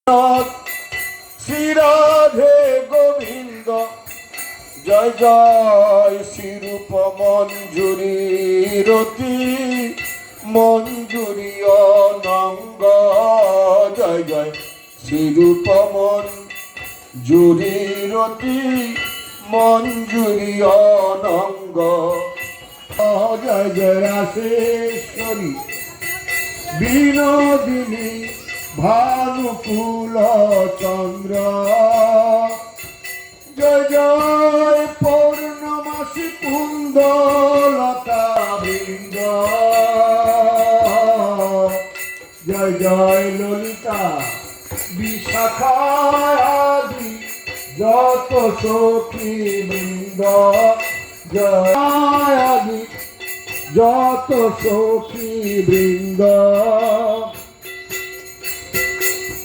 শ্রী রাধে গোবিন্দ জয় জয় শ্রীরূপ মঞ্জুরি রতি মঞ্জুরি অনঙ্গ জয় জয় শ্রীরূপ মঞ্জুরি রতি মঞ্জুরি অনঙ্গ জয় জয় রাশেশ্বরী বিনোদিনী ভানুকুল চন্দ্র জয় জয় পৌর্ণমাসী কুন্দলতা বৃন্দ জয় জয় ললিতা বিশাখা আদি যত সখী বৃন্দ জয় আদি যত সখী বৃন্দ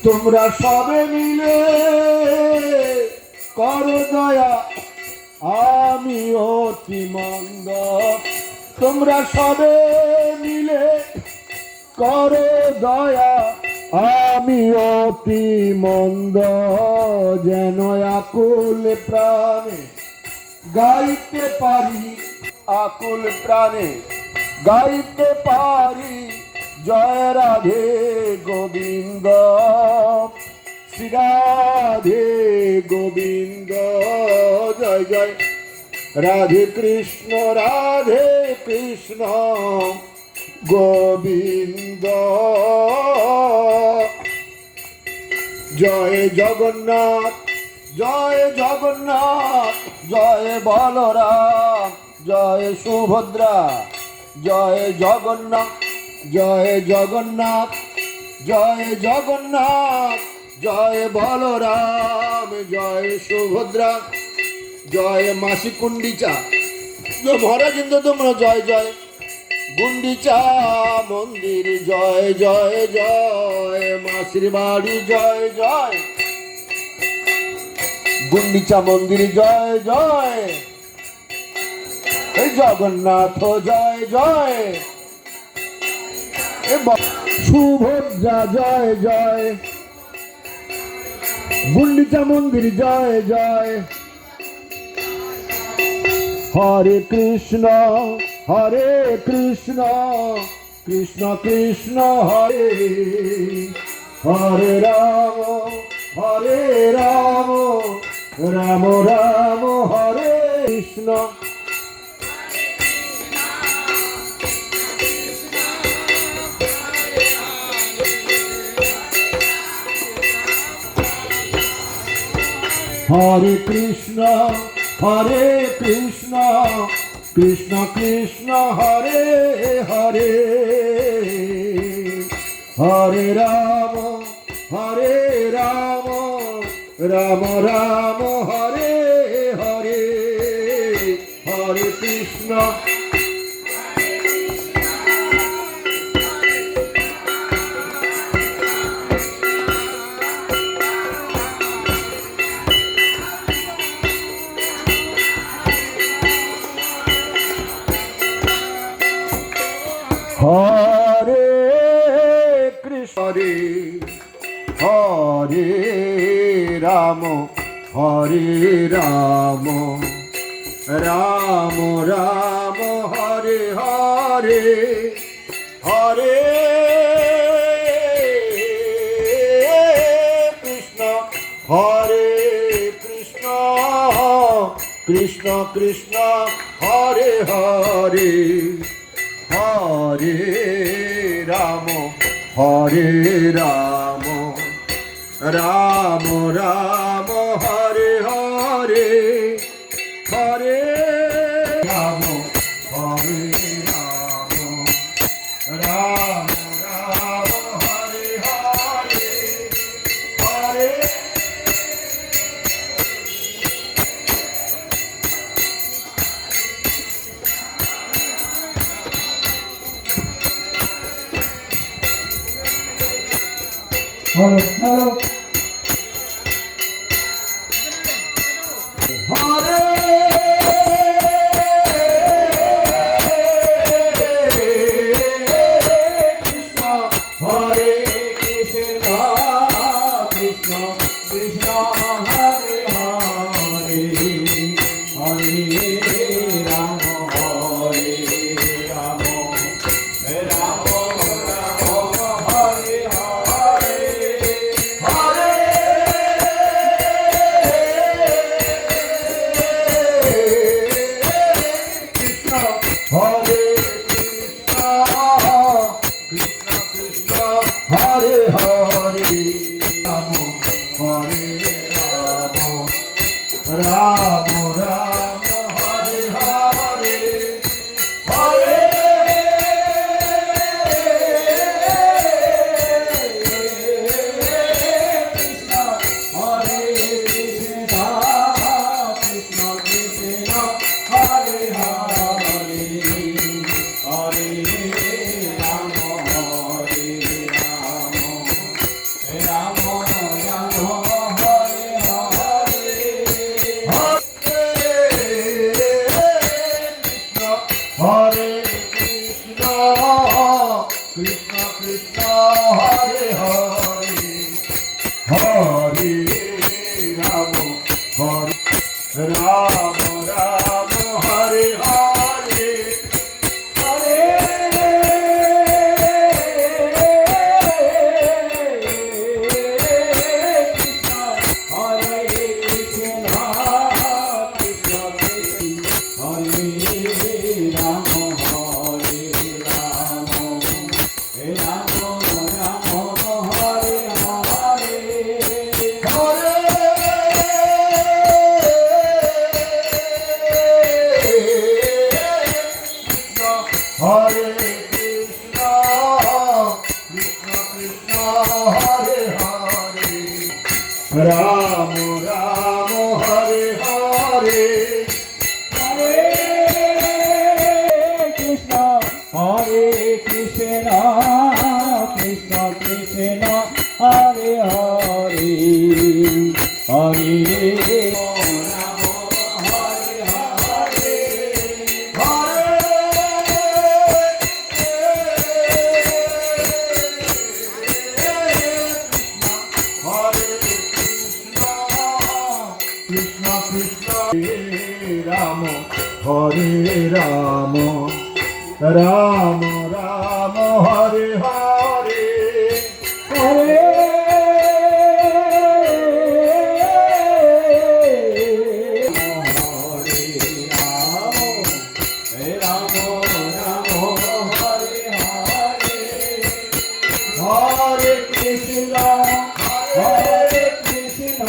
তোমরা সবে মিলে করো দয়া আমি অতি মন্দ তোমরা সবে মিলে করো দয়া আমি অতি মন্দ যেন আকুল প্রাণে গাইতে পারি আকুল প্রাণে গাইতে পারি জয় রাধে গোবিন্দ শ্রী রাধে গোবিন্দ জয় জয় রাধে কৃষ্ণ গোবিন্দ জয় জগন্নাথ জয় জগন্নাথ জয় বলরাম জয় সুভদ্রা জয় জগন্নাথ জয় জগন্নাথ জয় জগন্নাথ জয় বলরাম জয় সুভদ্রা জয় মাসি কুণ্ডিচা ভরা কিন্তু তোমরা জয় জয় গুন্ডিচা মন্দির জয় জয় জয় মাসির বাড়ি জয় জয় গুন্ডিচা মন্দির জয় জয় জগন্নাথ জয় জয় সুভদ্রা জয় জয় গুন্ডিচা মন্দির জয় জয় হরে কৃষ্ণ কৃষ্ণ কৃষ্ণ হরে হরে রাম রাম রাম হরে কৃষ্ণ হরে কৃষ্ণ কৃষ্ণ কৃষ্ণ হরে হরে হরে রাম রাম রাম হরে হরে হরে কৃষ্ণ হরে কৃষ্ণ হরে Ram Ram Ram Hare Hare Hare Krishna Krishna Krishna Hare Hare Hare Ram Ram Ram Hare Hare Hare Ram Ram Ram Hare Hare Hare Hare Krishna Krishna Hare Hare Hare Rama Hare Rama Rama Rama Hare Hare Hare Krishna Hare Krishna Krishna Krishna Hare Hare Rama Hare Rama Rama Rama Hare Hare Hare Krishna Hare Krishna Krishna Krishna Hare Hare Hare Rama Hare Rama Rama Rama Hare Hare Krishna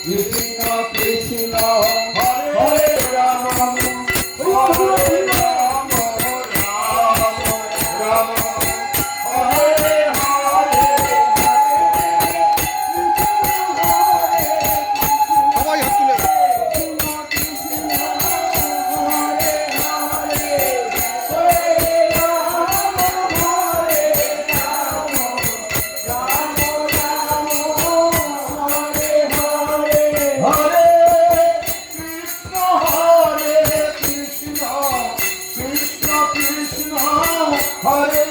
Krishna Krishna Hare Hare Hare Rama Hare Rama Rama Hare Hare Hare Krishna, Krishna Krishna, Hare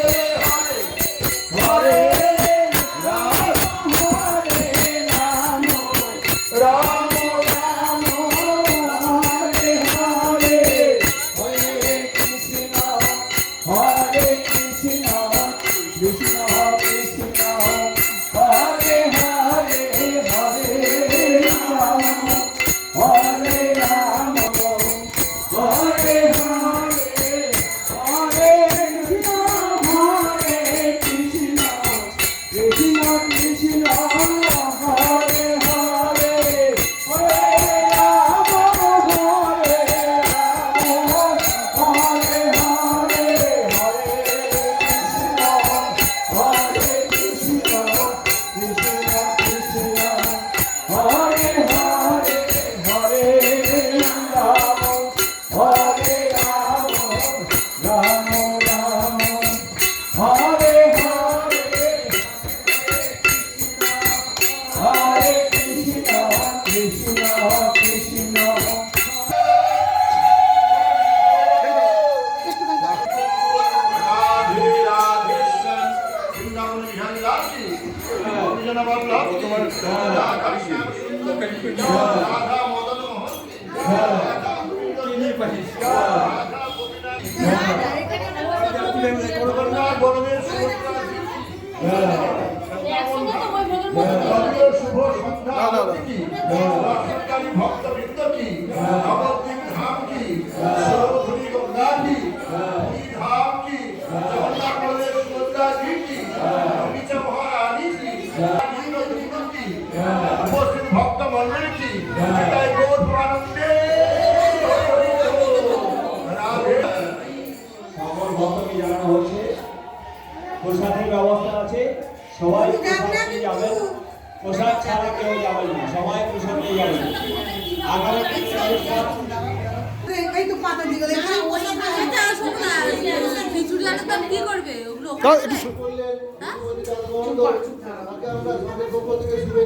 Hare, Rama Rama, Hare Hare, Hare Krishna, Hare Krishna, Krishna Krishna, Hare Hare, Hare Krishna Krishna Rama Hare Rama Rama Rama Hare Hare Hare Hare Krishna Hare Krishna Krishna Krishna Hare Rama Hare Rama Rama Rama Hare Hare সবাই হাত তুলে Baba, Radha শ্যাম সুন্দর, রাধা মদন মোহন, রাধা গোবিন্দ, রাধা গোবিন্দ, বলদেব সুভদ্রা, শুভ সন্ধ্যা কি দর্শনকারী ভক্তবৃন্দ কি নবদ্বীপ ধাম কি সৌধুরী গঙ্গা কি পুরী ধাম কি জগন্নাথ বলদেব সুভদ্রা জি কি অমিত মহারানী কি বৃন্দ কি উপস্থিত ভক্ত মন্ডলী কি তাই গৌর আনন্দে রাধে। সকল ভক্তকে জানানো হচ্ছে প্রসাদের ব্যবস্থা আছে, সবাই প্রসাদ নিয়ে যাবেন, প্রসাদ ছাড়া কেউ যাবেন না, সবাই প্রসাদ নিয়ে যাবেন। আগামী এই তো পাতা দিকে দেখা কি করবে ওগুলো আমরা সবাই পক্ষ থেকে শুভেচ্ছা